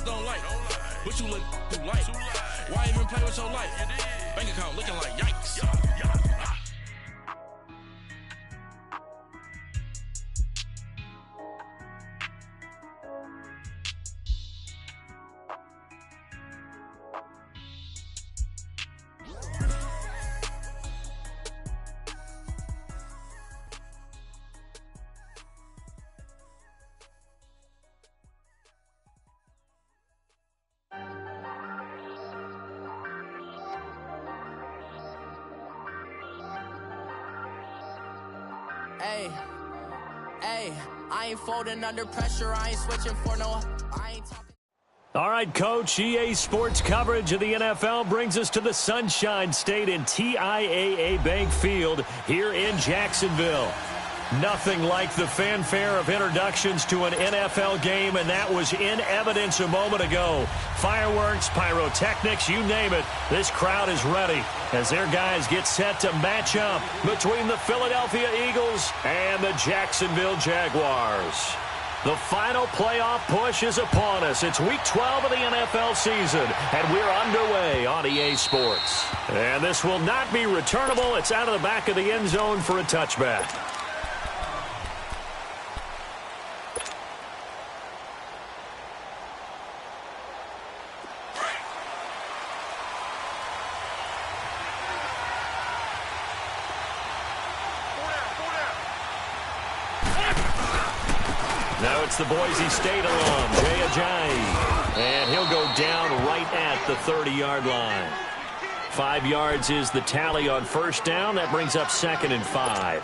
don't like. But you look too light. Why even play with your life? Bank account looking like yikes. Hey, I ain't folding under pressure. I ain't switching for no. I ain't talking. All right, Coach, EA Sports coverage of the NFL brings us to the Sunshine State in TIAA Bank Field here in Jacksonville. Nothing like the fanfare of introductions to an NFL game, and that was in evidence a moment ago. Fireworks, pyrotechnics, you name it. This crowd is ready as their guys get set to match up between the Philadelphia Eagles and the Jacksonville Jaguars. The final playoff push is upon us. It's Week 12 of the NFL season, and we're underway on EA Sports. And this will not be returnable. It's out of the back of the end zone for a touchback. Now it's the Boise State alum, Jay Ajayi. And he'll go down right at the 30-yard line. 5 yards is the tally on first down. That brings up 2nd and 5.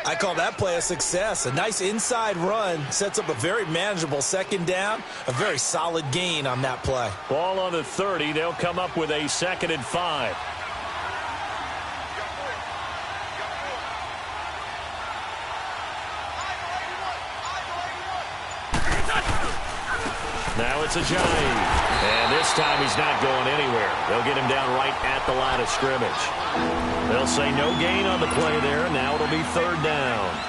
I call that play a success. A nice inside run sets up a very manageable 2nd down. A very solid gain on that play. Ball on the 30. They'll come up with a 2nd and 5. Now it's Ajayi. And this time he's not going anywhere. They'll get him down right at the line of scrimmage. They'll say no gain on the play there. Now it'll be 3rd down.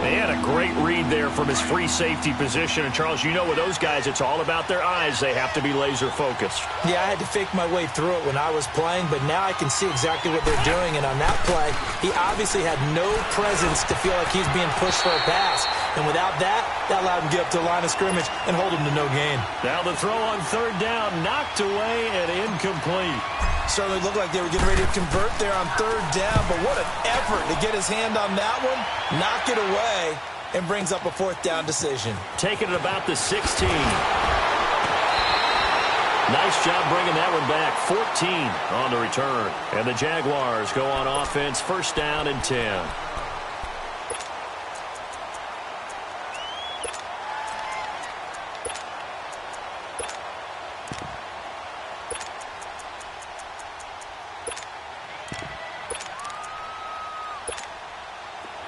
They had a great read there from his free safety position. And, Charles, you know with those guys, it's all about their eyes. They have to be laser-focused. Yeah, I had to fake my way through it when I was playing, but now I can see exactly what they're doing. And on that play, he obviously had no presence to feel like he's being pushed for a pass. And without that, that allowed him to get up to the line of scrimmage and hold him to no gain. Now the throw on 3rd down, knocked away and incomplete. Certainly looked like they were getting ready to convert there on 3rd down, but what an effort to get his hand on that one, knock it away, and brings up a 4th down decision. Taking it about the 16. Nice job bringing that one back. 14 on the return. And the Jaguars go on offense, 1st down and 10.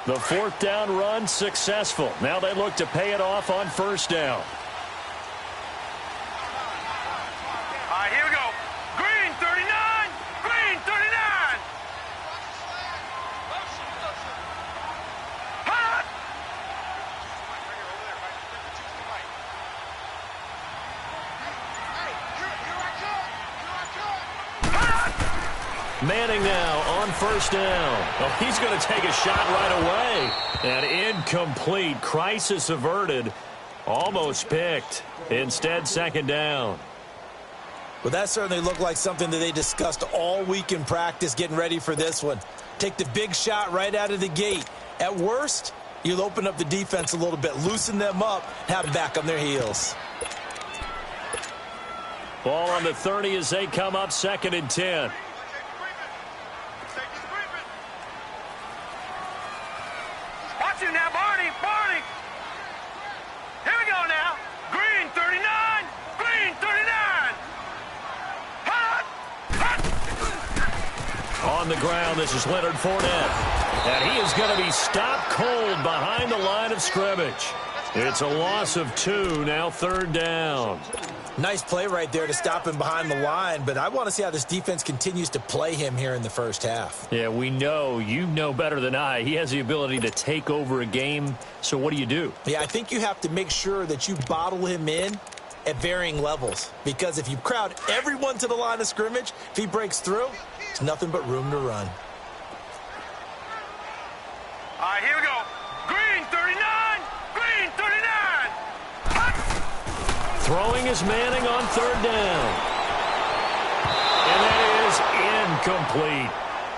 The 4th down run successful. Now they look to pay it off on 1st down. All right, here we go. Green 39. Green 39. Hot. Manning now on 1st down. Oh, he's going to take a shot right away. And incomplete. Crisis averted. Almost picked. Instead, 2nd down. Well, that certainly looked like something that they discussed all week in practice getting ready for this one. Take the big shot right out of the gate. At worst, you'll open up the defense a little bit, loosen them up, have them back on their heels. Ball on the 30 as they come up, 2nd and 10. Watch it now, Barney. Barney. Here we go now. Green 39. Green 39. Hot. Hot. On the ground, this is Leonard Fournette. And he is going to be stopped cold behind the line of scrimmage. It's a loss of 2, now 3rd down. Nice play right there to stop him behind the line, but I want to see how this defense continues to play him here in the 1st half. Yeah, we know. You know better than I. He has the ability to take over a game, so what do you do? Yeah, I think you have to make sure that you bottle him in at varying levels. Because if you crowd everyone to the line of scrimmage, if he breaks through, there's nothing but room to run. All right, here we go. Green 39, green 39. Throwing is Manning on third down. And that is incomplete.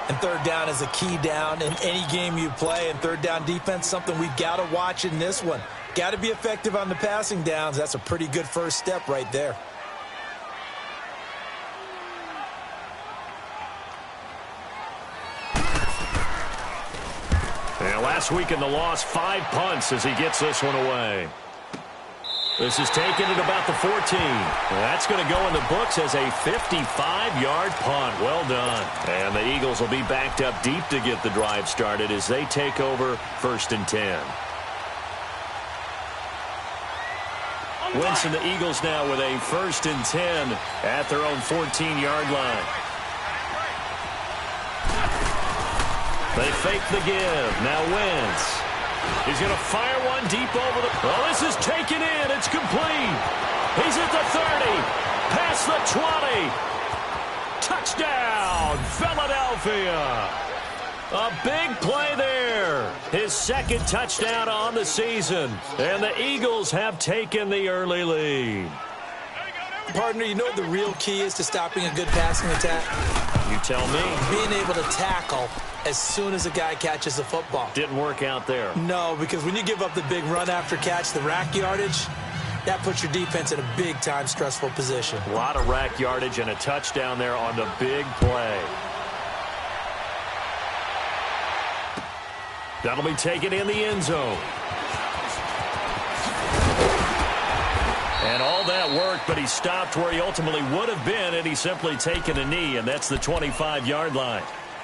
And third down is a key down in any game you play. And third down defense, something we've got to watch in this one. Got to be effective on the passing downs. That's a pretty good first step right there. And last week in the loss, 5 punts as he gets this one away. This is taken at about the 14. That's going to go in the books as a 55-yard punt. Well done. And the Eagles will be backed up deep to get the drive started as they take over 1st and 10. Wentz and the Eagles now with a 1st and 10 at their own 14-yard line. They fake the give. Now Wentz. He's going to fire one deep over the... Oh, this is taken in. It's complete. He's at the 30. Past the 20. Touchdown, Philadelphia. A big play there. His 2nd touchdown on the season. And the Eagles have taken the early lead. Partner, you know what the real key is to stopping a good passing attack? You tell me. Being able to tackle as soon as a guy catches the football. Didn't work out there. No, because when you give up the big run after catch, the rack yardage, that puts your defense in a big-time stressful position. A lot of rack yardage and a touchdown there on the big play. That'll be taken in the end zone. And all that worked, but he stopped where he ultimately would have been, and he's simply taken a knee, and that's the 25-yard line.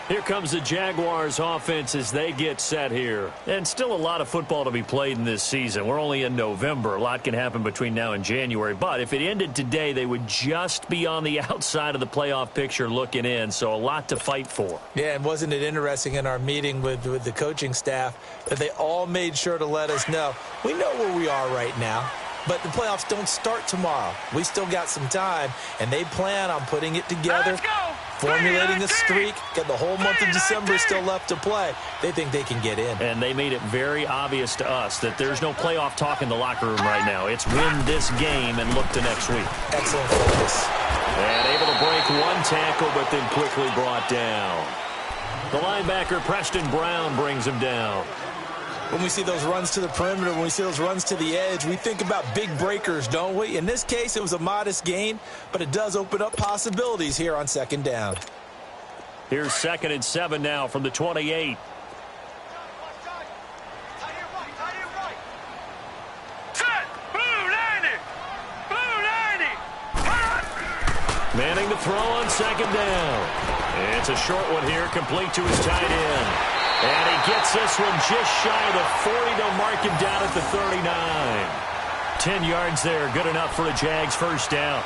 Here comes the Jaguars offense as they get set here. And still a lot of football to be played in this season. We're only in November. A lot can happen between now and January. But if it ended today, they would just be on the outside of the playoff picture looking in. So a lot to fight for. Yeah, and wasn't it interesting in our meeting with the coaching staff that they all made sure to let us know, we know where we are right now. But the playoffs don't start tomorrow. We still got some time, and they plan on putting it together, formulating a streak, got the whole month of December still left to play. They think they can get in. And they made it very obvious to us that there's no playoff talk in the locker room right now. It's win this game and look to next week. Excellent focus. And able to break one tackle, but then quickly brought down. The linebacker, Preston Brown, brings him down. When we see those runs to the perimeter, when we see those runs to the edge, we think about big breakers, don't we? In this case, it was a modest gain, but it does open up possibilities here on 2nd down. Here's 2nd and 7 now from the 28. Set! Blue 90! Blue 90! Manning to throw on 2nd down. It's a short one here, complete to his tight end. And he gets this one just shy of the 40 to mark him down at the 39. 10 yards there, good enough for a Jags 1st down.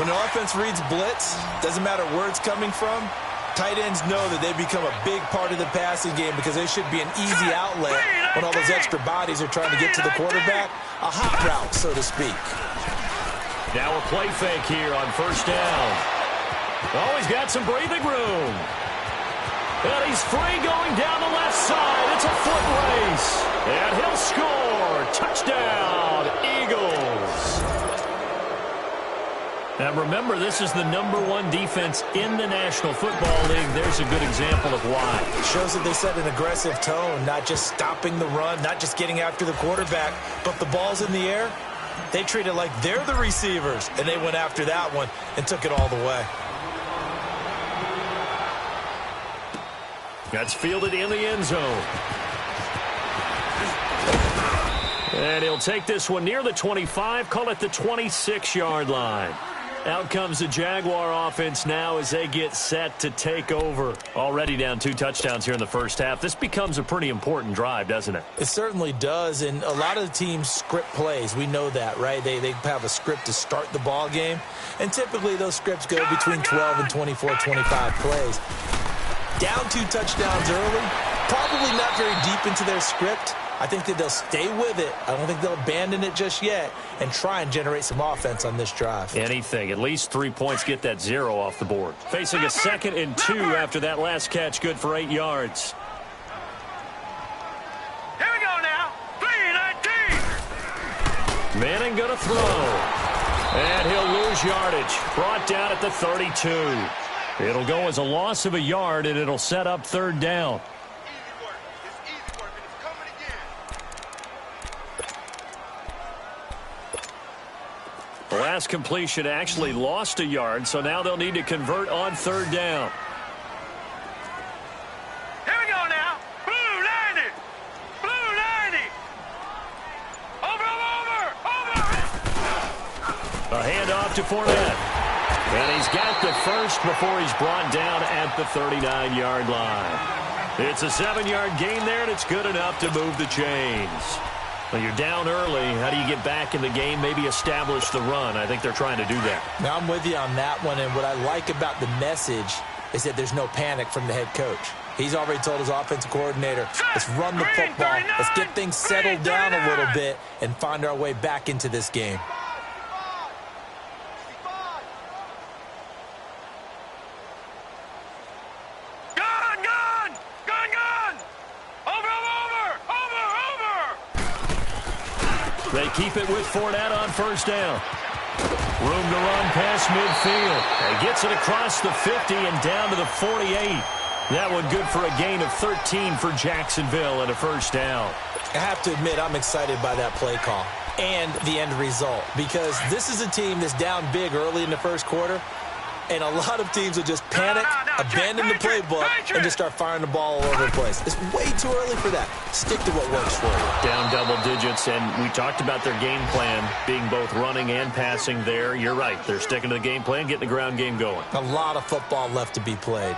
When the offense reads blitz, doesn't matter where it's coming from, tight ends know that they become a big part of the passing game because they should be an easy outlet when all those extra bodies are trying to get to the quarterback. A hot route, so to speak. Now a play fake here on 1st down. Oh, he's got some breathing room. And he's free going down the left side. It's a foot race. And he'll score. Touchdown, Eagles. Now remember, this is the #1 defense in the National Football League. There's a good example of why. It shows that they set an aggressive tone, not just stopping the run, not just getting after the quarterback, but the ball's in the air. They treat it like they're the receivers, and they went after that one and took it all the way. That's fielded in the end zone. And he'll take this one near the 25, call it the 26-yard line. Out comes the Jaguar offense now as they get set to take over. Already down 2 touchdowns here in the first half. This becomes a pretty important drive, doesn't it? It certainly does, and a lot of the teams script plays. We know that, right? They have a script to start the ball game, and typically those scripts go between 12 and 24, 25 plays. Down 2 touchdowns early, Probably not very deep into their script. I think that they'll stay with it. I don't think they'll abandon it just yet and try and generate some offense on this drive. Anything. At least 3 points, get that 0 off the board. Facing a 2nd and 2 after that last catch, good for 8 yards. Here we go now. 3-19. Manning going to throw. And he'll lose yardage. Brought down at the 32. It'll go as a loss of a yard, and it'll set up 3rd down. The last completion actually lost a yard, so now they'll need to convert on 3rd down. Here we go now. Blue 90. Blue 90. Over. A handoff to Fournette. And he's got the first before he's brought down at the 39-yard line. It's a 7-yard gain there, and it's good enough to move the chains. Well, you're down early. How do you get back in the game? Maybe establish the run. I think they're trying to do that. Now, I'm with you on that one, and what I like about the message is that there's no panic from the head coach. He's already told his offensive coordinator, let's run the football. Let's get things settled down a little bit and find our way back into this game. They keep it with Fournette on 1st down. Room to run past midfield. He gets it across the 50 and down to the 48. That one good for a gain of 13 for Jacksonville and a 1st down. I have to admit, I'm excited by that play call and the end result, because this is a team that's down big early in the 1st quarter, and a lot of teams will just panic, abandon the playbook, and just start firing the ball all over the place. It's way too early for that. Stick to what works for you. Down double digits, and we talked about their game plan being both running and passing there. You're right. They're sticking to the game plan, getting the ground game going. A lot of football left to be played.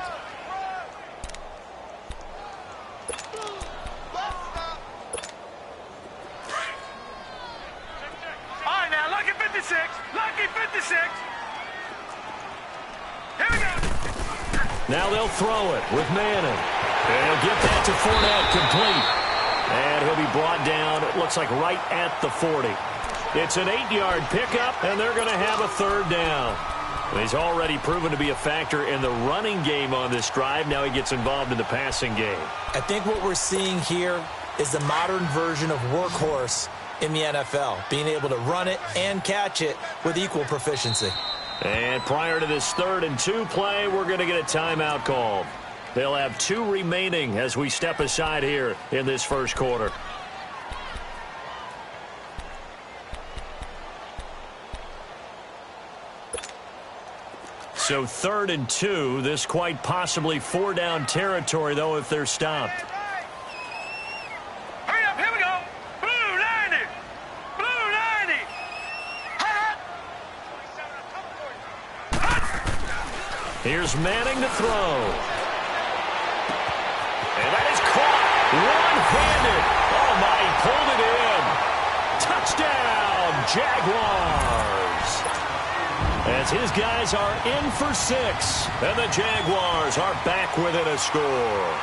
All right, now, lucky 56. Lucky 56. Here we go. Now they'll throw it with Manning. They'll get that to Fournette, complete. And he'll be brought down, it looks like right at the 40. It's an 8-yard pickup, and they're going to have a 3rd down. He's already proven to be a factor in the running game on this drive. Now he gets involved in the passing game. I think what we're seeing here is the modern version of workhorse in the NFL, being able to run it and catch it with equal proficiency. And prior to this 3rd and 2 play, we're going to get a timeout called. They'll have 2 remaining as we step aside here in this 1st quarter. So 3rd and 2, this quite possibly 4-down territory, though, if they're stopped. Hurry up, here we go. Blue 90. Blue 90. Here's Manning to throw. And that is caught one-handed. Oh, my, he pulled it in. Touchdown, Jaguars. As his guys are in for 6, and the Jaguars are back within a score.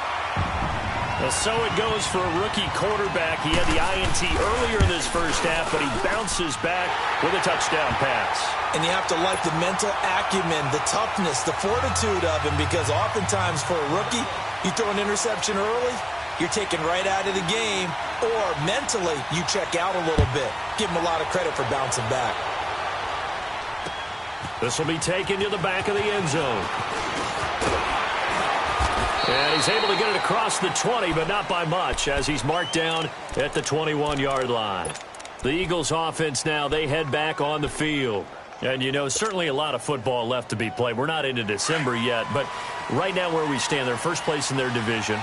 And so it goes for a rookie quarterback. He had the INT earlier in this 1st half, but he bounces back with a touchdown pass. And you have to like the mental acumen, the toughness, the fortitude of him, because oftentimes for a rookie, you throw an interception early, you're taken right out of the game, or mentally you check out a little bit. Give him a lot of credit for bouncing back. This will be taken to the back of the end zone. And he's able to get it across the 20, but not by much, as he's marked down at the 21-yard line. The Eagles offense now, they head back on the field. And, you know, certainly a lot of football left to be played. We're not into December yet, but right now where we stand, they're first place in their division.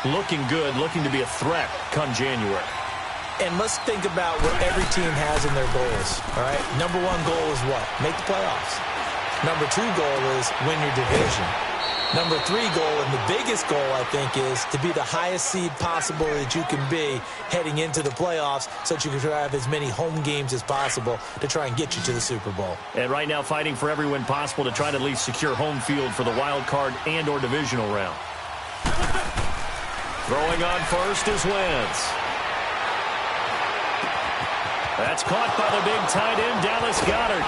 Looking good, looking to be a threat come January. And let's think about what every team has in their goals, all right? Number 1 goal is what? Make the playoffs. Number 2 goal is win your division. Number 3 goal, and the biggest goal, I think, is to be the highest seed possible that you can be heading into the playoffs so that you can have as many home games as possible to try and get you to the Super Bowl. And right now fighting for every win possible to try to at least secure home field for the wild card and or divisional round. Throwing on first is Wentz. That's caught by the big tight end, Dallas Goedert.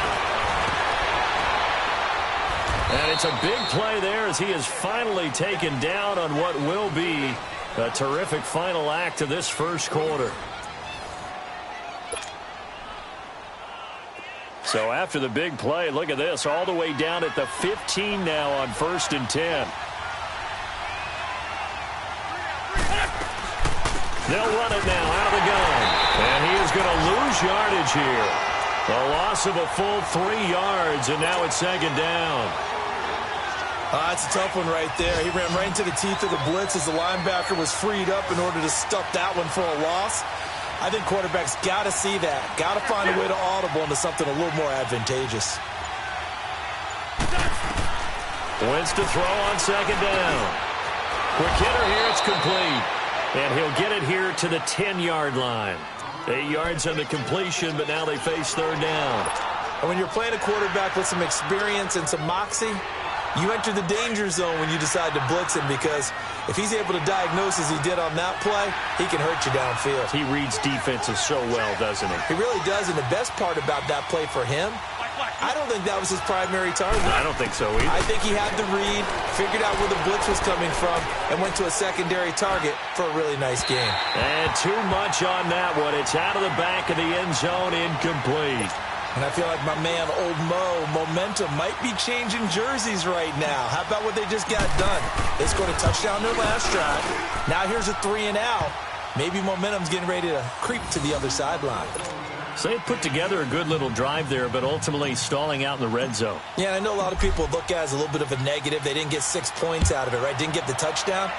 And it's a big play there as he is finally taken down on what will be a terrific final act of this first quarter. So after the big play, look at this, all the way down at the 15 now on 1st and 10. They'll run it now out of the gun. And he is going to lose yardage here. A loss of a full 3 yards, and now it's 2nd down. That's a tough one right there. He ran right into the teeth of the blitz as the linebacker was freed up in order to stuff that one for a loss. I think quarterbacks got to see that. Got to find a way to audible into something a little more advantageous. Wentz to throw on 2nd down. Quick hitter here, it's complete. And he'll get it here to the 10-yard line. 8 yards on the completion, but now they face 3rd down. And when you're playing a quarterback with some experience and some moxie, you enter the danger zone when you decide to blitz him, because if he's able to diagnose as he did on that play, he can hurt you downfield. He reads defenses so well, doesn't he? He really does, and the best part about that play for him, I don't think that was his primary target. I don't think so either. I think he had the read, figured out where the blitz was coming from, and went to a secondary target for a really nice game. And too much on that one. It's out of the back of the end zone, incomplete. And I feel like my man, Old Momentum might be changing jerseys right now. How about what they just got done? They scored a touchdown their last drive. Now here's a 3 and out. Maybe Momentum's getting ready to creep to the other sideline. So they put together a good little drive there, but ultimately stalling out in the red zone. Yeah, I know a lot of people look at it as a little bit of a negative. They didn't get 6 points out of it, right? Didn't get the touchdown.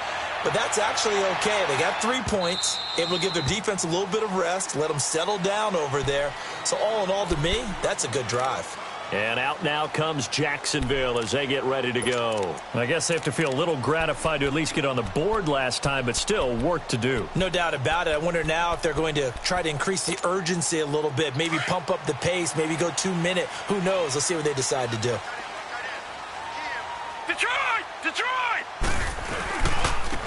But that's actually okay. They got 3 points, able to give their defense a little bit of rest, let them settle down over there. So all in all, to me, that's a good drive. And out now comes Jacksonville as they get ready to go. I guess they have to feel a little gratified to at least get on the board last time, but still work to do. No doubt about it. I wonder now if they're going to try to increase the urgency a little bit, maybe pump up the pace, maybe go 2-minute. Who knows? Let's see what they decide to do. Detroit! Detroit!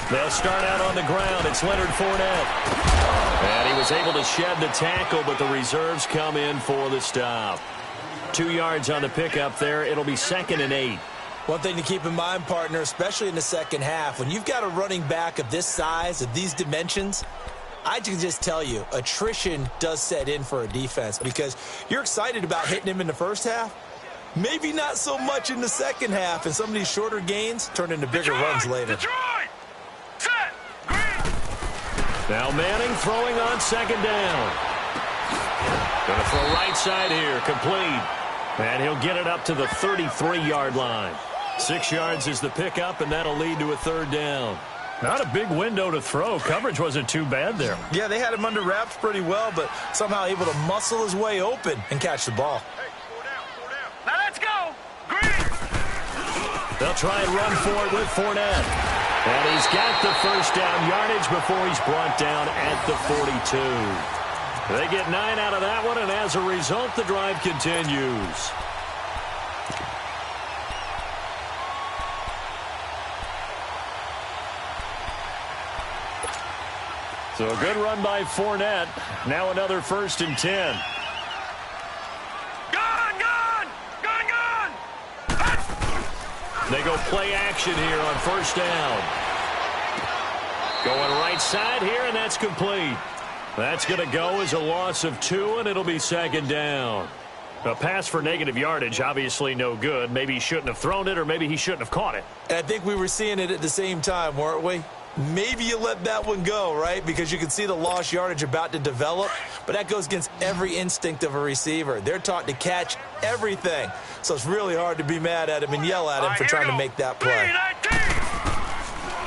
They'll start out on the ground. It's Leonard Fournette. And he was able to shed the tackle, but the reserves come in for the stop. 2 yards on the pickup there. It'll be 2nd and 8. One thing to keep in mind, partner, especially in the second half, when you've got a running back of this size, of these dimensions, I can just tell you, attrition does set in for a defense, because you're excited about hitting him in the first half. Maybe not so much in the second half, and some of these shorter gains turn into bigger runs later. Detroit! Set! Green! Now Manning throwing on 2nd down. Going to throw right side here, complete. And he'll get it up to the 33-yard line. 6 yards is the pickup, and that'll lead to a 3rd down. Not a big window to throw. Coverage wasn't too bad there. Yeah, they had him under wraps pretty well, but somehow able to muscle his way open and catch the ball. Hey, 4 down. Now let's go! Green! They'll try and run for it with Fournette. And he's got the 1st down yardage before he's brought down at the 42. They get 9 out of that one, and as a result, the drive continues. So a good run by Fournette. Now another 1st and 10. Gun! They go play action here on 1st down. Going right side here, and that's complete. That's going to go as a loss of 2, and it'll be 2nd down. A pass for negative yardage, obviously no good. Maybe he shouldn't have thrown it, or maybe he shouldn't have caught it. And I think we were seeing it at the same time, weren't we? Maybe you let that one go, right? Because you can see the lost yardage about to develop, but that goes against every instinct of a receiver. They're taught to catch everything. So it's really hard to be mad at him and yell at him for trying to make that play.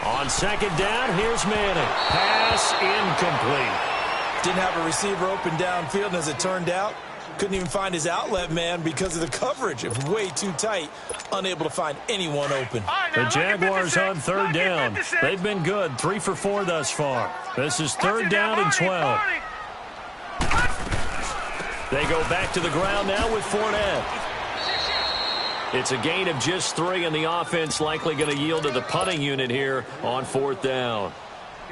On 2nd down, here's Manning. Pass incomplete. Didn't have a receiver open downfield, and as it turned out, couldn't even find his outlet man because of the coverage. It was way too tight, unable to find anyone open. The Jaguars on 3rd down. They've been good, 3 for 4 thus far. This is 3rd down and 12. They go back to the ground now with Fournette. It's a gain of just 3, and the offense likely going to yield to the punting unit here on 4th down.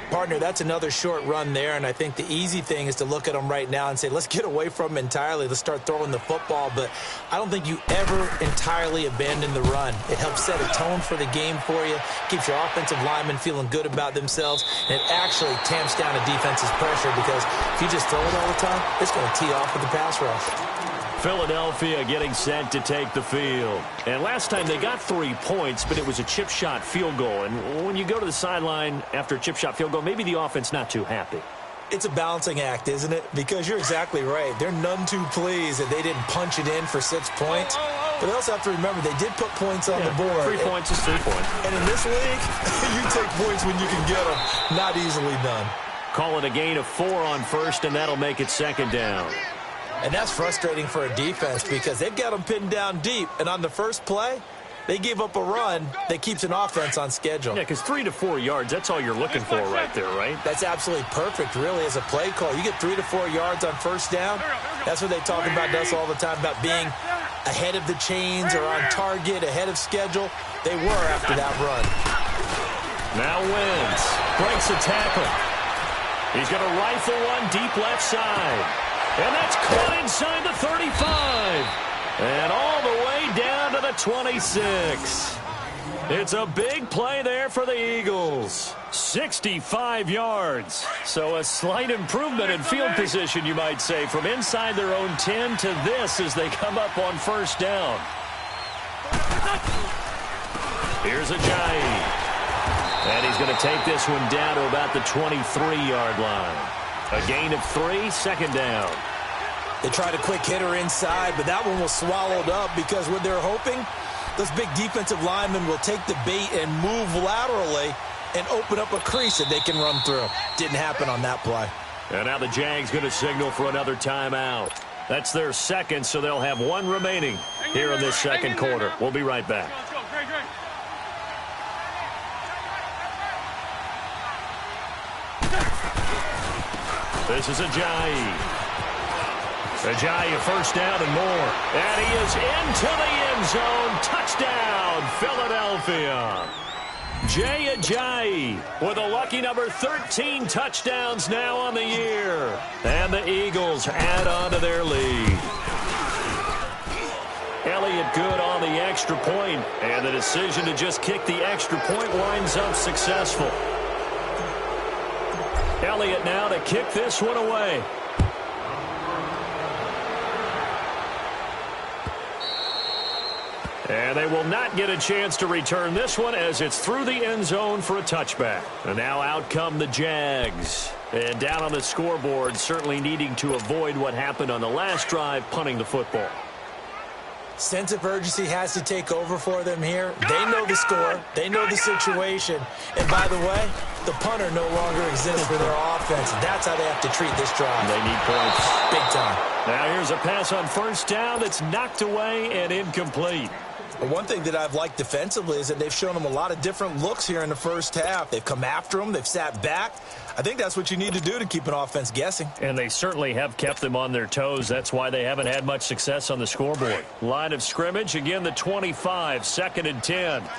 Partner, that's another short run there, and I think the easy thing is to look at them right now and say, let's get away from them entirely. Let's start throwing the football, but I don't think you ever entirely abandon the run. It helps set a tone for the game for you, keeps your offensive linemen feeling good about themselves, and it actually tamps down a defense's pressure because if you just throw it all the time, it's going to tee off with the pass rush. Philadelphia getting set to take the field. And last time they got 3 points, but it was a chip shot field goal. And when you go to the sideline after a chip shot field goal, maybe the offense not too happy. It's a balancing act, isn't it? Because you're exactly right. They're none too pleased that they didn't punch it in for 6 points. But they also have to remember they did put points on the board. 3 points is 3 points. And in this league, you take points when you can get them. Not easily done. Call it a gain of 4 on first, and that'll make it second down. And that's frustrating for a defense because they've got them pinned down deep. And on the first play, they gave up a run that keeps an offense on schedule. Yeah, because 3 to 4 yards, that's all you're looking for right there, right? That's absolutely perfect, really, as a play call. You get 3 to 4 yards on first down. That's what they talk about us all the time, about being ahead of the chains or on target, ahead of schedule. They were after that run. Now Wentz breaks a tackle. He's going to rifle one deep left side. And that's caught inside the 35. And all the way down to the 26. It's a big play there for the Eagles. 65 yards. So a slight improvement in field position, you might say, from inside their own 10 to this as they come up on first down. Here's Ajayi. And he's going to take this one down to about the 23-yard line. A gain of 3, second down. They tried a quick hitter inside, but that one was swallowed up because what they're hoping, those big defensive linemen will take the bait and move laterally and open up a crease that they can run through. Didn't happen on that play. And now the Jags going to signal for another timeout. That's their second, so they'll have 1 remaining here in this second quarter. We'll be right back. This is Ajayi. Ajayi, first down and more. And he is into the end zone. Touchdown, Philadelphia. Jay Ajayi with a lucky number 13 touchdowns now on the year. And the Eagles add on to their lead. Elliott good on the extra point, and the decision to just kick the extra point winds up successful. Elliott now to kick this one away. And they will not get a chance to return this one as it's through the end zone for a touchback. And now out come the Jags. And down on the scoreboard, certainly needing to avoid what happened on the last drive, punting the football. Sense of urgency has to take over for them here. They know the score. They know the situation. And by the way, the punter no longer exists for their offense. That's how they have to treat this drive. They need points. Big time. Now here's a pass on first down that's knocked away and incomplete. One thing that I've liked defensively is that they've shown them a lot of different looks here in the first half. They've come after them. They've sat back. I think that's what you need to do to keep an offense guessing. And they certainly have kept them on their toes. That's why they haven't had much success on the scoreboard. Line of scrimmage, again, the 25, second and 10. Here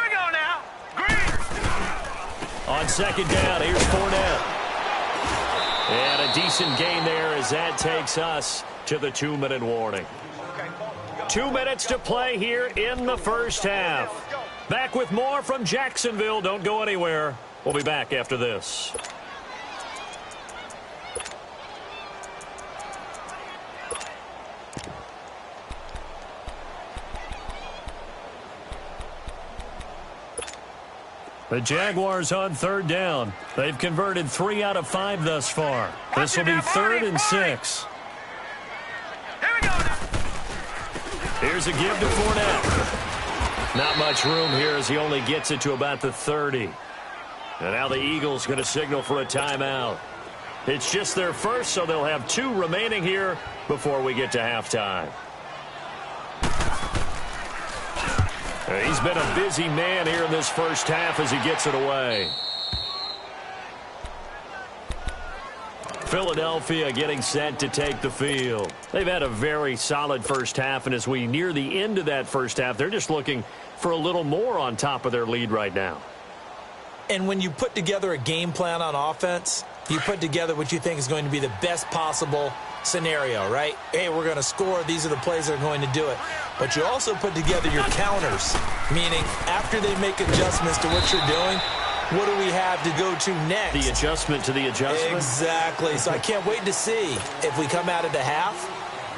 we go now. Green. On second down, here's Fournette. And a decent gain there as that takes us to the 2-minute warning. 2 minutes to play here in the first half. Back with more from Jacksonville. Don't go anywhere. We'll be back after this. The Jaguars on third down. They've converted 3 out of 5 thus far. This will be 3rd and 6. Here's a give to Fournette. Not much room here as he only gets it to about the 30. And now the Eagles going to signal for a timeout. It's just their first, so they'll have 2 remaining here before we get to halftime. He's been a busy man here in this first half as he gets it away. Philadelphia getting set to take the field. They've had a very solid first half, and as we near the end of that first half, they're just looking for a little more on top of their lead right now. And when you put together a game plan on offense, you put together what you think is going to be the best possible scenario, right? Hey, we're going to score. These are the plays that are going to do it. But you also put together your counters, meaning after they make adjustments to what you're doing, what do we have to go to next? The adjustment to the adjustment? Exactly. So I can't wait to see if we come out of the half,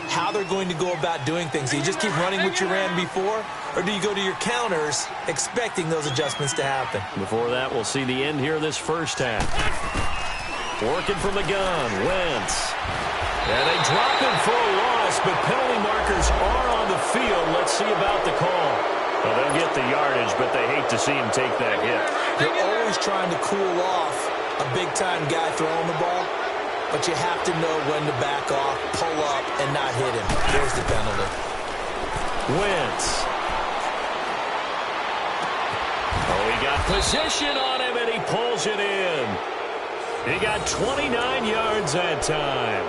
how they're going to go about doing things. Do you just keep running what you ran before, or do you go to your counters expecting those adjustments to happen? Before that, we'll see the end here this first half. Working from the gun, Wentz. And they drop him for a loss, but penalty markers are on the field. Let's see about the call. Well, they'll get the yardage, but they hate to see him take that hit. You're always trying to cool off a big-time guy throwing the ball, but you have to know when to back off, pull up, and not hit him. There's the penalty. Wentz. Oh, he got position on him, and he pulls it in. He got 29 yards that time.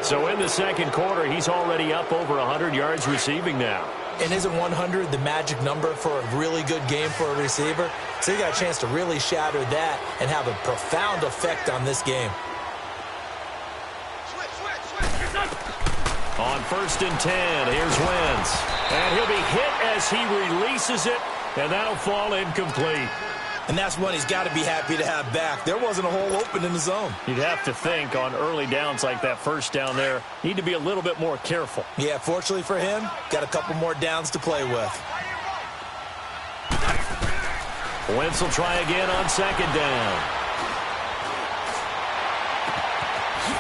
So in the second quarter, he's already up over 100 yards receiving now. And isn't 100 the magic number for a really good game for a receiver? So you got a chance to really shatter that and have a profound effect on this game. On 1st and 10, here's Wentz. And he'll be hit as he releases it, and that'll fall incomplete. And that's one he's got to be happy to have back. There wasn't a hole open in the zone. You'd have to think on early downs like that first down there, need to be a little bit more careful. Yeah, fortunately for him, got a couple more downs to play with. Wentz will try again on 2nd down.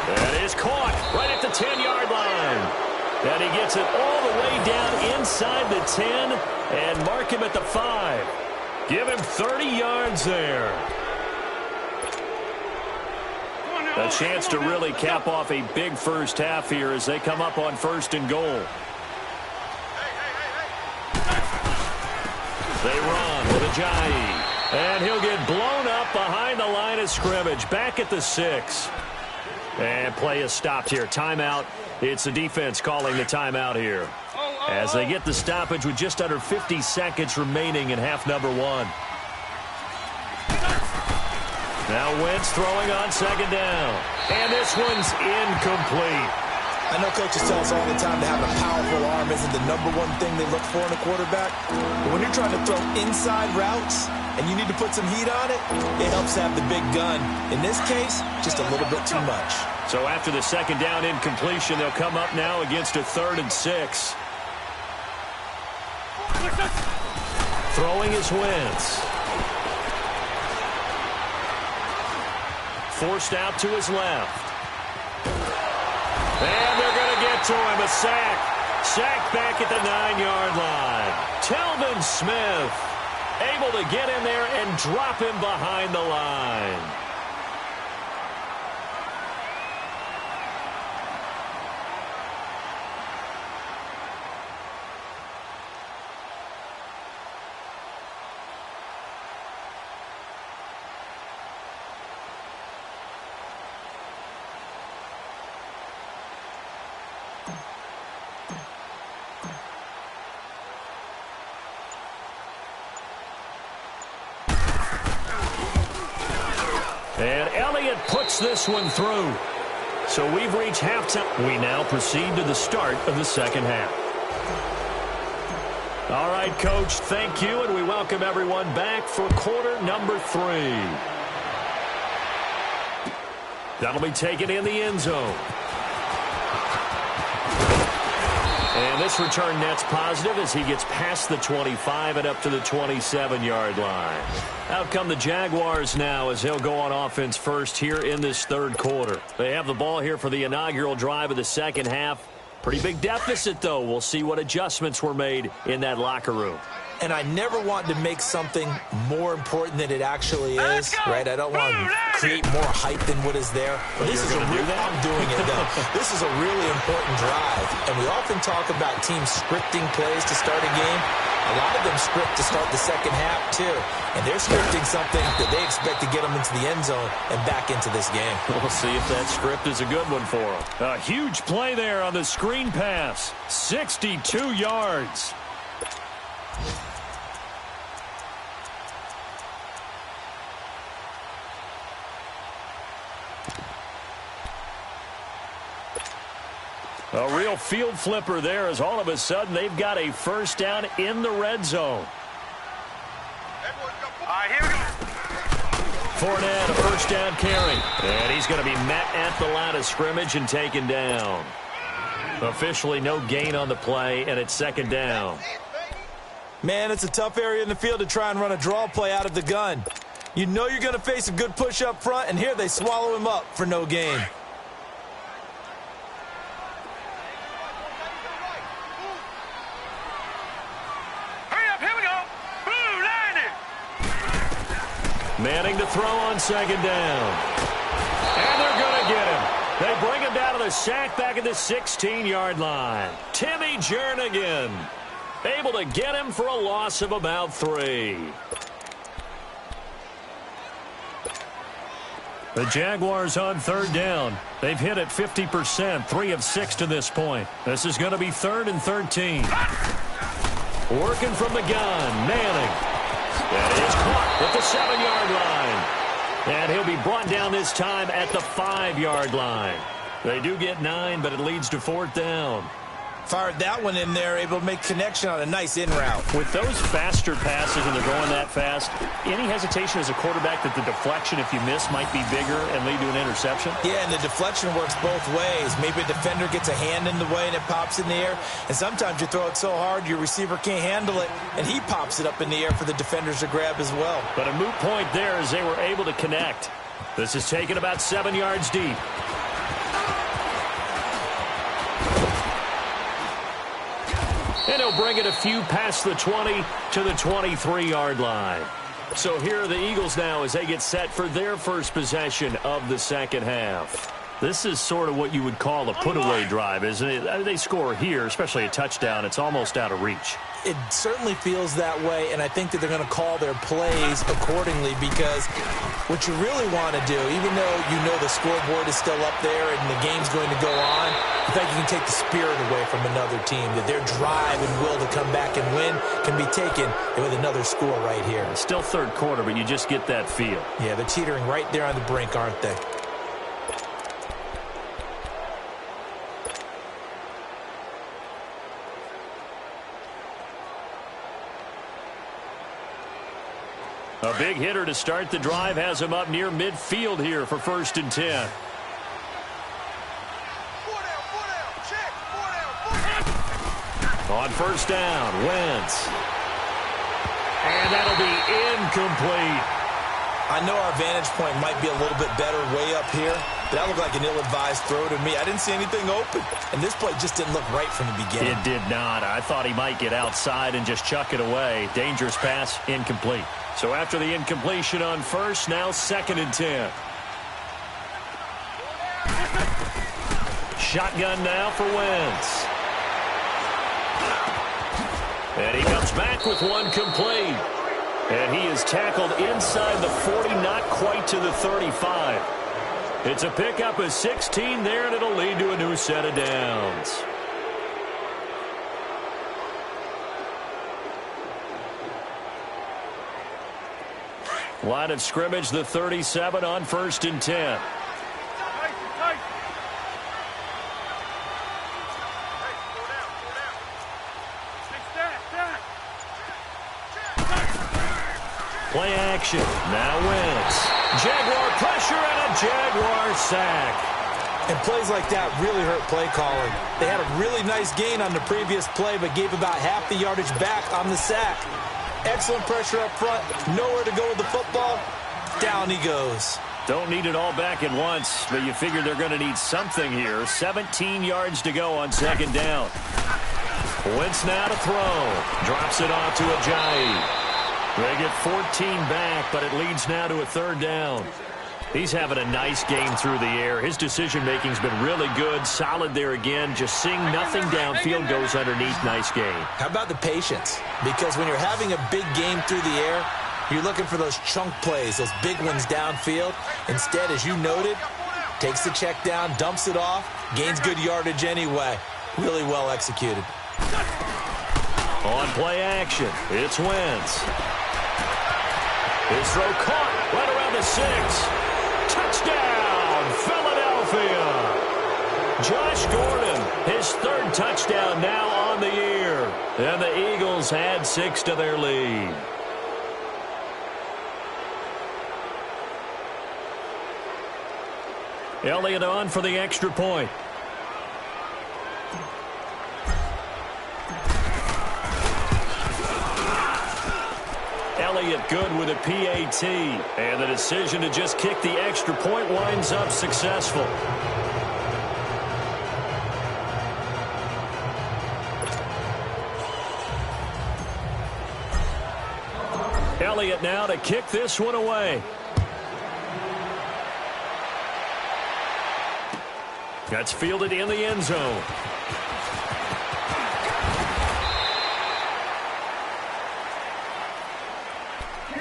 That is caught right at the 10-yard line. And he gets it all the way down inside the 10 and mark him at the 5. Give him 30 yards there. A chance to really cap off a big first half here as they come up on 1st and goal. They run with Ajayi. And he'll get blown up behind the line of scrimmage. Back at the 6. And play is stopped here. Timeout. It's the defense calling the timeout here, as they get the stoppage with just under 50 seconds remaining in half number 1. Now Wentz throwing on 2nd down. And this one's incomplete. I know coaches tell us all the time to have a powerful arm isn't the #1 thing they look for in a quarterback. But when you're trying to throw inside routes and you need to put some heat on it, it helps to have the big gun. In this case, just a little bit too much. So after the 2nd down incompletion, they'll come up now against a 3rd and 6. Throwing is Wentz. Forced out to his left. And they're going to get to him. A sack. Sack back at the 9-yard line. Telvin Smith able to get in there and drop him behind the line. And Elliott puts this one through. So we've reached halftime. We now proceed to the start of the second half. All right, Coach, thank you, and we welcome everyone back for quarter number 3. That'll be taken in the end zone. And this return net's positive as he gets past the 25 and up to the 27-yard line. Out come the Jaguars now as they'll go on offense first here in this 3rd quarter. They have the ball here for the inaugural drive of the second half. Pretty big deficit, though. We'll see what adjustments were made in that locker room. And I never want to make something more important than it actually is, right? I don't want to create more hype than what is there. But this is a real, I'm doing it, though. This is a really important drive. And we often talk about teams scripting plays to start a game. A lot of them script to start the second half, too. And they're scripting something that they expect to get them into the end zone and back into this game. We'll see if that script is a good one for them. A huge play there on the screen pass. 62 yards. A real field flipper there as all of a sudden they've got a first down in the red zone. Here we go. Fournette, a first down carry. And he's going to be met at the line of scrimmage and taken down. Officially no gain on the play, and it's second down. Man, it's a tough area in the field to try and run a draw play out of the gun. You know you're going to face a good push up front, and here they swallow him up for no gain. Hurry up, here we go. Blue, line it. Manning to throw on second down. And they're going to get him. They bring him down to the sack back at the 16-yard line. Timmy Jernigan able to get him for a loss of about 3. The Jaguars on third down. They've hit it 50%, 3 of 6 to this point. This is going to be 3rd and 13. Working from the gun, Manning. That is caught at the 7-yard line. And he'll be brought down this time at the 5-yard line. They do get 9, but it leads to 4th down. Fired that one in there, able to make connection on a nice in route. With those faster passes when they're going that fast, any hesitation as a quarterback that the deflection, if you miss, might be bigger and lead to an interception? Yeah, and the deflection works both ways. Maybe a defender gets a hand in the way and it pops in the air. And sometimes you throw it so hard your receiver can't handle it, and he pops it up in the air for the defenders to grab as well. But a moot point there as they were able to connect. This is taken about 7 yards deep. And he'll bring it a few past the 20 to the 23-yard line. So here are the Eagles now as they get set for their first possession of the second half. This is sort of what you would call a put-away drive, isn't it? They score here, especially a touchdown. It's almost out of reach. It certainly feels that way, and I think that they're going to call their plays accordingly because what you really want to do, even though you know the scoreboard is still up there and the game's going to go on, I think you can take the spirit away from another team, that their drive and will to come back and win can be taken with another score right here. It's still third quarter, but you just get that feel. Yeah, they're teetering right there on the brink, aren't they? A big hitter to start the drive has him up near midfield here for 1st and 10. On first down, Wentz. And that'll be incomplete. I know our vantage point might be a little bit better way up here, but that looked like an ill-advised throw to me. I didn't see anything open, and this play just didn't look right from the beginning. It did not. I thought he might get outside and just chuck it away. Dangerous pass, incomplete. So after the incompletion on first, now 2nd and 10. Shotgun now for Wentz. And he comes back with one complete. And he is tackled inside the 40, not quite to the 35. It's a pickup of 16 there, and it'll lead to a new set of downs. Line of scrimmage, the 37 on 1st and 10. Play action. Now Wentz. Jaguar pressure and a Jaguar sack. And plays like that really hurt play calling. They had a really nice gain on the previous play, but gave about half the yardage back on the sack. Excellent pressure up front. Nowhere to go with the football. Down he goes. Don't need it all back at once, but you figure they're going to need something here. 17 yards to go on 2nd down. Wentz now to throw. Drops it off to Ajayi. They get 14 back, but it leads now to a 3rd down. He's having a nice game through the air. His decision-making's been really good. Solid there again. Just seeing nothing downfield, goes underneath. Nice game. How about the patience? Because when you're having a big game through the air, you're looking for those chunk plays, those big ones downfield. Instead, as you noted, takes the check down, dumps it off, gains good yardage anyway. Really well executed. On play action, it's Wentz. His throw caught right around the 6. Touchdown, Philadelphia. Josh Gordon His third touchdown now on the year. And the Eagles add 6 to their lead. Elliott on for the extra point. Elliott good with a PAT. And the decision to just kick the extra point winds up successful. Elliott now to kick this one away. That's fielded in the end zone.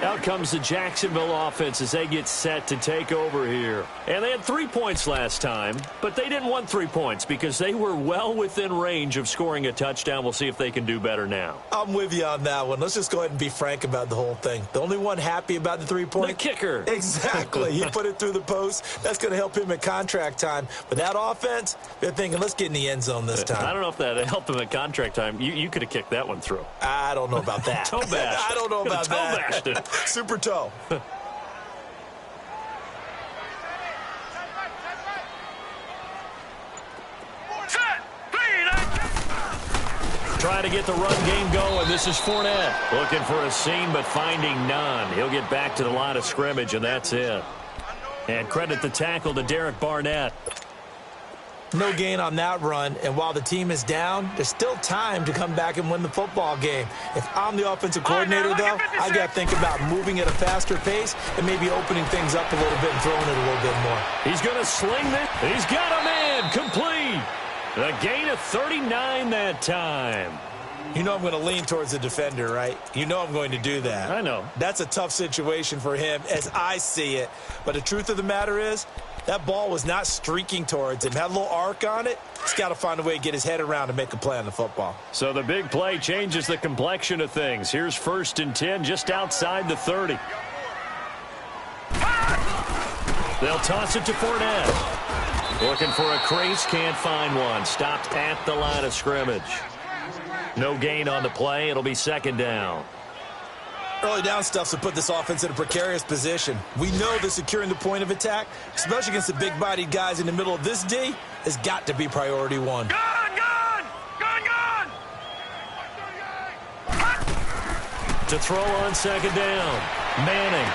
Out comes the Jacksonville offense as they get set to take over here. And they had 3 points last time, but they didn't want 3 points because they were well within range of scoring a touchdown. We'll see if they can do better now. I'm with you on that one. Let's just go ahead and be frank about the whole thing. The only one happy about the 3-point? The kicker. Exactly. He put it through the post. That's going to help him at contract time. But that offense, they're thinking, let's get in the end zone this time. I don't know if that helped him at contract time. You could have kicked that one through. I don't know about that. Toe bashed. I don't know about that. Toe bashed it. Super toe. Trying to get the run game going. This is Fournette. Looking for a seam, but finding none. He'll get back to the line of scrimmage, and that's it. And credit the tackle to Derek Barnett. No gain on that run, and while the team is down, there's still time to come back and win the football game. If I'm the offensive coordinator, though, I got to think about moving at a faster pace and maybe opening things up a little bit and throwing it a little bit more. He's going to sling it. He's got a man complete. The gain of 39 that time. You know I'm going to lean towards the defender, right? You know I'm going to do that. I know. That's a tough situation for him as I see it. But the truth of the matter is, that ball was not streaking towards him. Had a little arc on it. He's got to find a way to get his head around and make a play on the football. So the big play changes the complexion of things. Here's 1st and 10 just outside the 30. They'll toss it to Fournette. Looking for a crease, can't find one. Stopped at the line of scrimmage. No gain on the play. It'll be 2nd down. Early down stuffs will put this offense in a precarious position. We know that securing the point of attack, especially against the big-bodied guys in the middle of this D, has got to be priority one. Gun! To throw on 2nd down. Manning.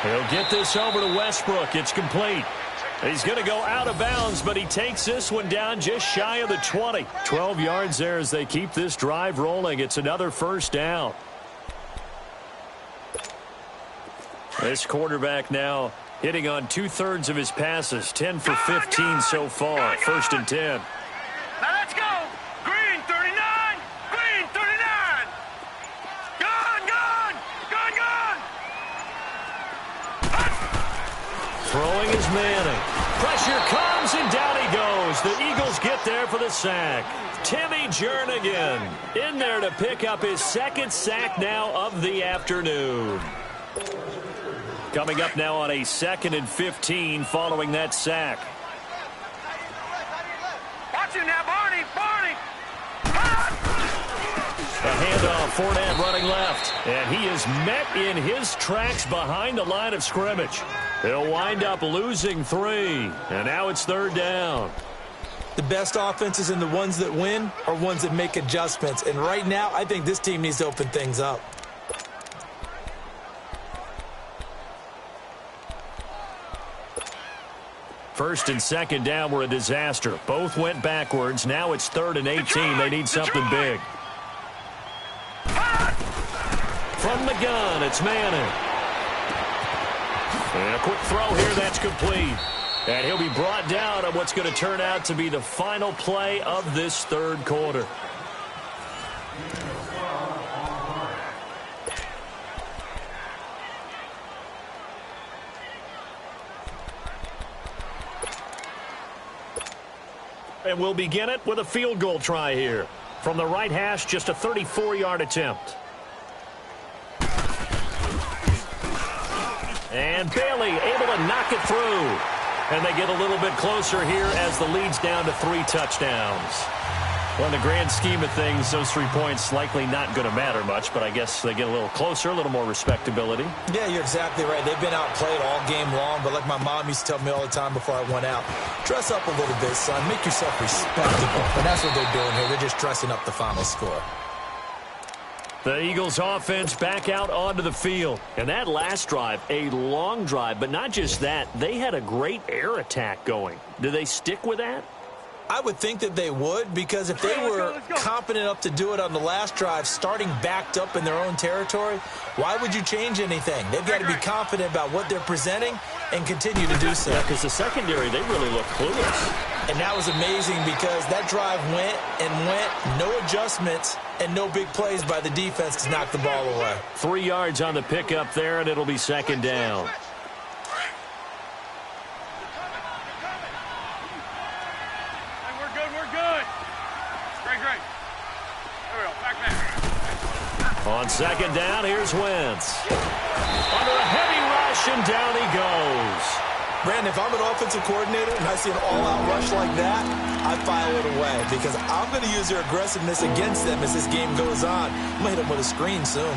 He'll get this over to Westbrook. It's complete. He's going to go out of bounds, but he takes this one down just shy of the 20. 12 yards there as they keep this drive rolling. It's another 1st down. This quarterback now hitting on 2/3 of his passes. 10 for 15 so far. 1st and 10. Now let's go. Green 39. Green 39. Gun. Throwing is Manning. Pressure comes, and down he goes. The Eagles get there for the sack. Timmy Jernigan in there to pick up his 2nd sack now of the afternoon. Coming up now on a 2nd and 15 following that sack. Watch him now, Barney. A handoff, Fournette running left. And he is met in his tracks behind the line of scrimmage. They'll wind up losing 3. And now it's 3rd down. The best offenses and the ones that win are ones that make adjustments. And right now, I think this team needs to open things up. First and 2nd down were a disaster. Both went backwards. Now it's 3rd and 18. They need something big. From the gun, it's Manning. And a quick throw here, that's complete. And he'll be brought down on what's going to turn out to be the final play of this 3rd quarter. And we'll begin it with a field goal try here. From the right hash, just a 34-yard attempt. And Bailey able to knock it through. And they get a little bit closer here as the lead's down to 3 touchdowns. Well, in the grand scheme of things, those 3 points likely not going to matter much, but I guess they get a little closer, a little more respectability. Yeah, you're exactly right. They've been outplayed all game long, but like my mom used to tell me all the time before I went out, dress up a little bit, son. Make yourself respectable. And that's what they're doing here. They're just dressing up the final score. The Eagles offense back out onto the field. And that last drive, a long drive, but not just that. They had a great air attack going. Do they stick with that? I would think that they would, because if they were confident enough to do it on the last drive, starting backed up in their own territory, why would you change anything? They've got to be confident about what they're presenting and continue to do so. Yeah, because the secondary, they really look clueless. And that was amazing because that drive went and went, no adjustments and no big plays by the defense to knock the ball away. 3 yards on the pickup there, and it'll be second down. On second down, here's Wentz. Under a heavy rush, and down he goes. Brandon, if I'm an offensive coordinator and I see an all-out rush like that, I file it away because I'm going to use their aggressiveness against them as this game goes on. I'm going to hit them with a screen soon.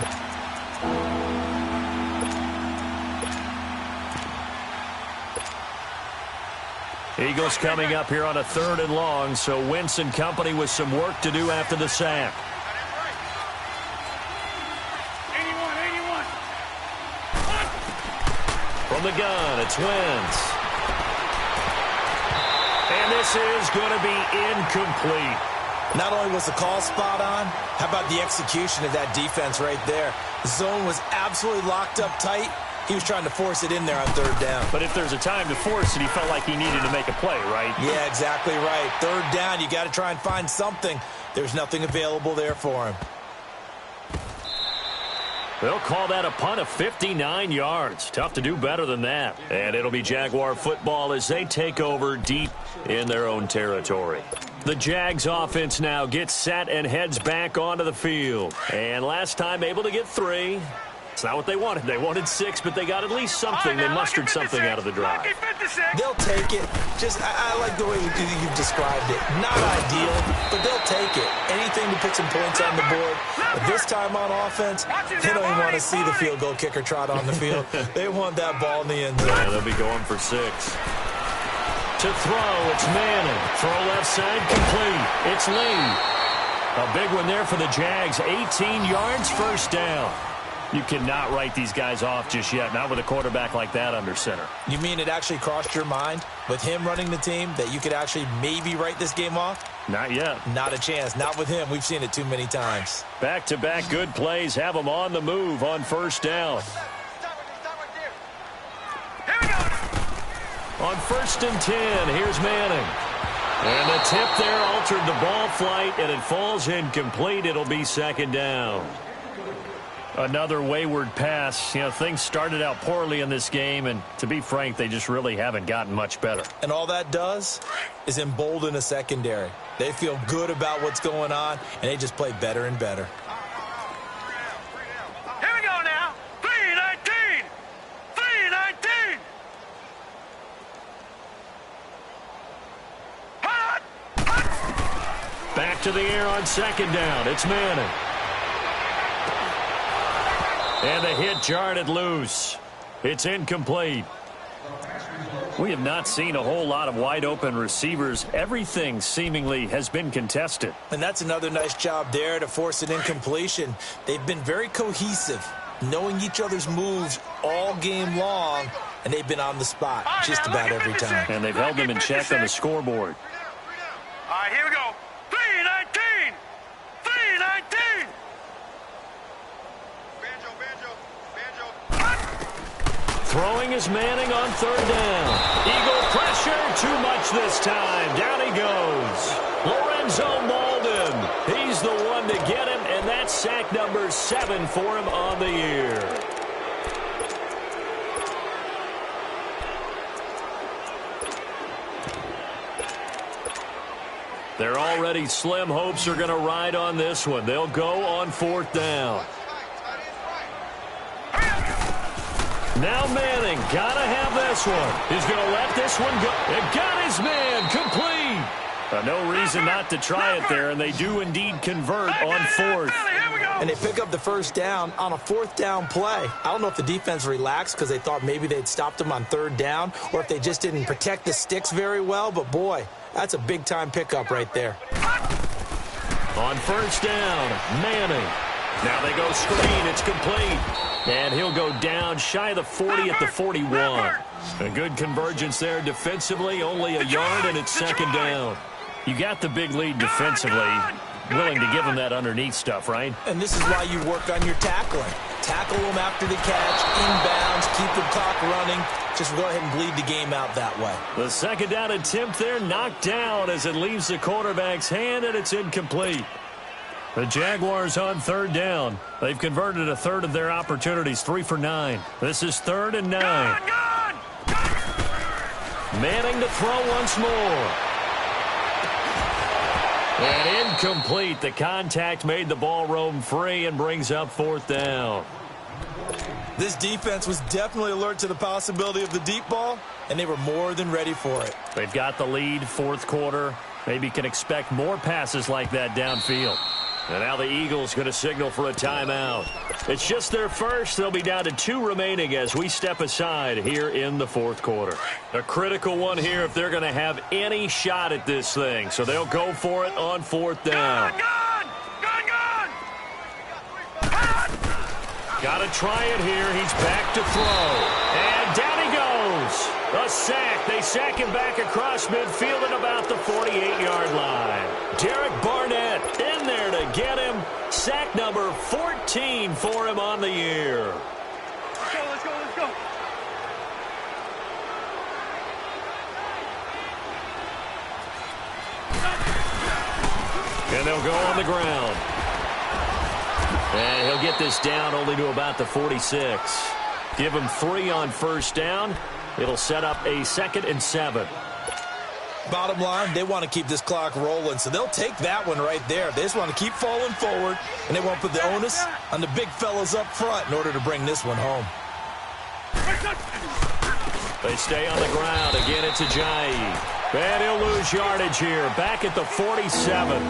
Eagles coming up here on a 3rd and long, so Wentz and company with some work to do after the sack. From the gun, it's Wentz. And this is going to be incomplete. Not only was the call spot on, how about the execution of that defense right there? The zone was absolutely locked up tight. He was trying to force it in there on 3rd down. But if there's a time to force it, he felt like he needed to make a play, right? Yeah, exactly right. 3rd down, you got to try and find something. There's nothing available there for him. They'll call that a punt of 59 yards. Tough to do better than that. And it'll be Jaguar football as they take over deep in their own territory. The Jags offense now gets set and heads back onto the field. And last time able to get 3. It's not what they wanted. They wanted 6, but they got at least something. They mustered something out of the drive. They'll take it. I like the way you've described it. Not ideal, but they'll take it. Anything to put some points on the board. But this time on offense, they don't even want to see the field goal kicker trot on the field. They want that ball in the end zone. Yeah, they'll be going for 6. To throw, it's Manning. Throw left side, complete. It's Lee. A big one there for the Jags. 18 yards, first down. You cannot write these guys off just yet, not with a quarterback like that under center. You mean it actually crossed your mind with him running the team that you could actually maybe write this game off? Not yet. Not a chance. Not with him. We've seen it too many times. Back-to-back good plays have them on the move on 1st down. On 1st and 10, here's Manning. And the tip there altered the ball flight, and it falls incomplete. It'll be 2nd down. Another wayward pass. You know, things started out poorly in this game, and to be frank, they just really haven't gotten much better. And all that does is embolden a secondary. They feel good about what's going on, and they just play better and better. Here we go now. 3-19. 3-19. Back to the air on 2nd down. It's Manning. And the hit jarred it loose. It's incomplete. We have not seen a whole lot of wide-open receivers. Everything seemingly has been contested. And that's another nice job there to force an incompletion. They've been very cohesive, knowing each other's moves all game long, and they've been on the spot just about every time. And they've held them in check on the scoreboard. All right, here we go. 3-19. 3-19. Throwing is Manning on 3rd down. Eagle pressure, too much this time. Down he goes. Lorenzo Malden. He's the one to get him, and that's sack number 7 for him on the year. Their already slim hopes are going to ride on this one. They'll go on 4th down. Now Manning, gotta have this one. He's going to let this one go. It got his man complete. No reason not to try it there, and they do indeed convert on fourth. And they pick up the first down on a fourth down play. I don't know if the defense relaxed because they thought maybe they'd stopped him on third down or if they just didn't protect the sticks very well. But, boy, that's a big-time pickup right there. On first down, Manning. Now they go screen. It's complete. And he'll go down shy of the 40 at the 41. A good convergence there defensively. Only a yard, and it's second down. You got the big lead defensively. Willing to give them that underneath stuff, right? And this is why you work on your tackling. Tackle them after the catch, inbounds, keep the clock running. Just go ahead and bleed the game out that way. The second down attempt there knocked down as it leaves the quarterback's hand, and it's incomplete. The Jaguars on third down. They've converted a third of their opportunities, 3 for 9. This is 3rd and 9. Manning to throw once more. And incomplete. The contact made the ball roam free and brings up 4th down. This defense was definitely alert to the possibility of the deep ball, and they were more than ready for it. They've got the lead, 4th quarter. Maybe can expect more passes like that downfield. And now the Eagles going to signal for a timeout. It's just their first. They'll be down to 2 remaining as we step aside here in the 4th quarter. A critical one here if they're going to have any shot at this thing. So they'll go for it on 4th down. Got to try it here. He's back to throw. And down he goes. A sack. They sack him back across midfield at about the 48-yard line. Derek Barnett in there to get him. Sack number 14 for him on the year. Let's go. And they'll go on the ground. And he'll get this down only to about the 46. Give him 3 on first down. It'll set up a 2nd and 7. Bottom line, they want to keep this clock rolling, so they'll take that one right there. They just want to keep falling forward, and they won't put the onus on the big fellas up front in order to bring this one home. They stay on the ground. Again, it's Ajayi. And he'll lose yardage here. Back at the 47.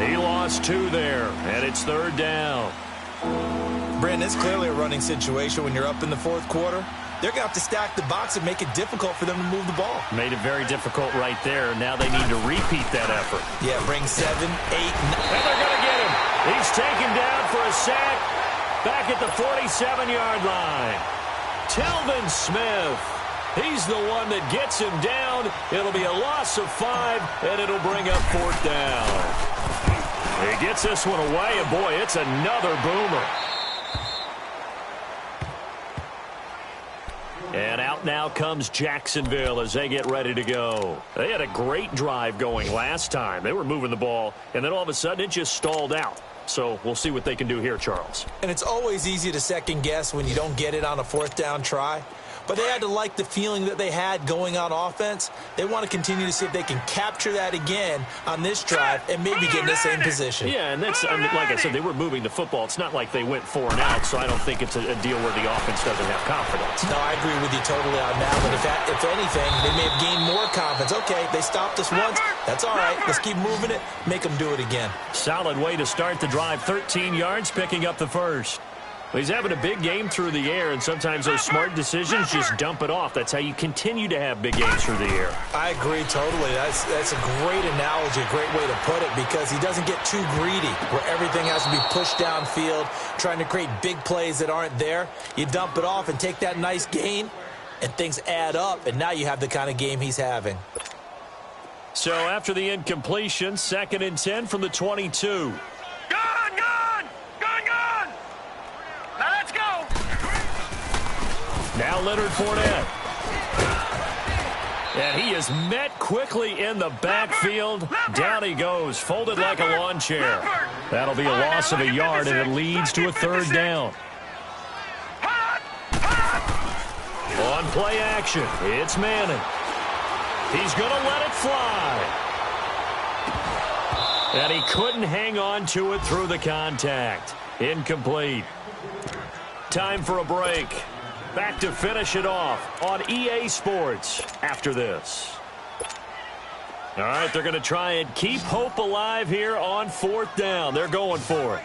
He lost 2 there, and it's 3rd down. Brandon, it's clearly a running situation when you're up in the 4th quarter. They're going to have to stack the box and make it difficult for them to move the ball. Made it very difficult right there. Now they need to repeat that effort. Yeah, bring 7, 8, 9. And they're going to get him. He's taken down for a sack back at the 47-yard line. Telvin Smith. He's the one that gets him down. It'll be a loss of 5, and it'll bring up 4th down. He gets this one away, and boy, it's another boomer. And out now comes Jacksonville as they get ready to go. They had a great drive going last time. They were moving the ball, and then all of a sudden it just stalled out. So we'll see what they can do here, Charles. And it's always easy to second guess when you don't get it on a 4th down try. But they had to like the feeling that they had going on offense. They want to continue to see if they can capture that again on this drive and maybe get in the same position. Yeah, and that's, I mean, like I said, they were moving the football. It's not like they went 4 and out, so I don't think it's a deal where the offense doesn't have confidence. No, I agree with you totally on that one. If anything, they may have gained more confidence. Okay, they stopped us once. That's all right. Let's keep moving it. Make them do it again. Solid way to start the drive. 13 yards, picking up the first. Well, he's having a big game through the air, and sometimes those smart decisions just dump it off. That's how you continue to have big games through the air. I agree totally. That's a great analogy, a great way to put it, because he doesn't get too greedy where everything has to be pushed downfield, trying to create big plays that aren't there. You dump it off and take that nice gain, and things add up, and now you have the kind of game he's having. So after the incompletion, 2nd and 10 from the 22. Now Leonard Fournette. And he is met quickly in the backfield. Down he goes, folded like a lawn chair. That'll be a loss of a yard, and it leads to a 3rd down. On play action, it's Manning. He's going to let it fly. And he couldn't hang on to it through the contact. Incomplete. Time for a break. Back to finish it off on EA Sports after this. All right, they're going to try and keep hope alive here on 4th down. They're going for it.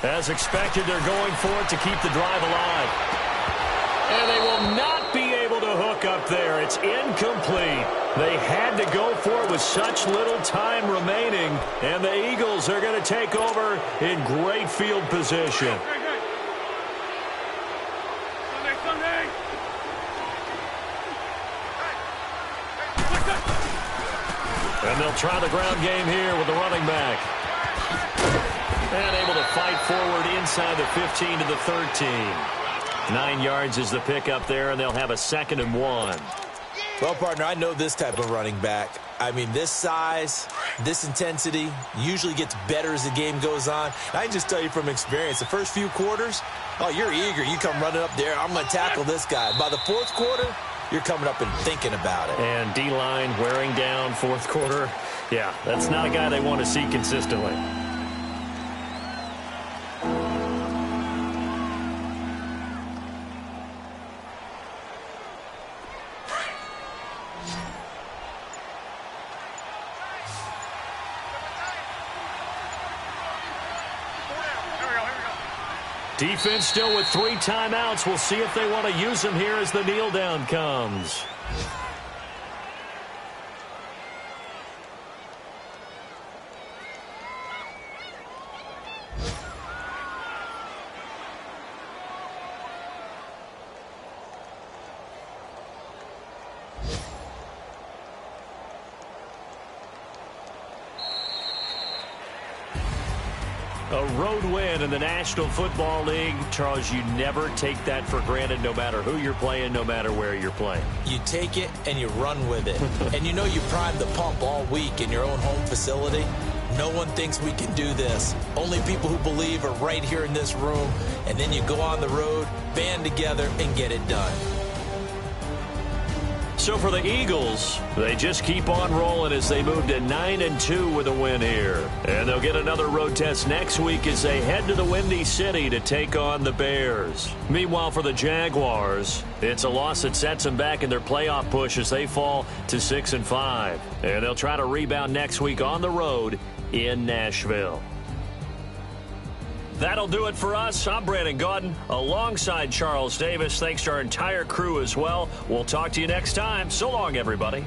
As expected, they're going for it to keep the drive alive. And they will not be able to hook up there. It's incomplete. They had to go for it with such little time remaining. And the Eagles are going to take over in great field position. And they'll try the ground game here with the running back. And able to fight forward inside the 15 to the 13. 9 yards is the pickup there, and they'll have a 2nd and 1. Well, partner, I know this type of running back. I mean, this size, this intensity usually gets better as the game goes on. I can just tell you from experience, the first few quarters, oh, you're eager. You come running up there, I'm going to tackle this guy. By the 4th quarter, you're coming up and thinking about it. And D-line wearing down 4th quarter. Yeah, that's not a guy they want to see consistently. Defense still with 3 timeouts. We'll see if they want to use them here as the kneel down comes. A road win in the National Football League. Charles, you never take that for granted no matter who you're playing, no matter where you're playing. You take it and you run with it. And you know you primed the pump all week in your own home facility. No one thinks we can do this. Only people who believe are right here in this room. And then you go on the road, band together, and get it done. So for the Eagles, they just keep on rolling as they move to 9-2 with a win here. And they'll get another road test next week as they head to the Windy City to take on the Bears. Meanwhile, for the Jaguars, it's a loss that sets them back in their playoff push as they fall to 6-5. And they'll try to rebound next week on the road in Nashville. That'll do it for us. I'm Brandon Gaudin alongside Charles Davis. Thanks to our entire crew as well. We'll talk to you next time. So long, everybody.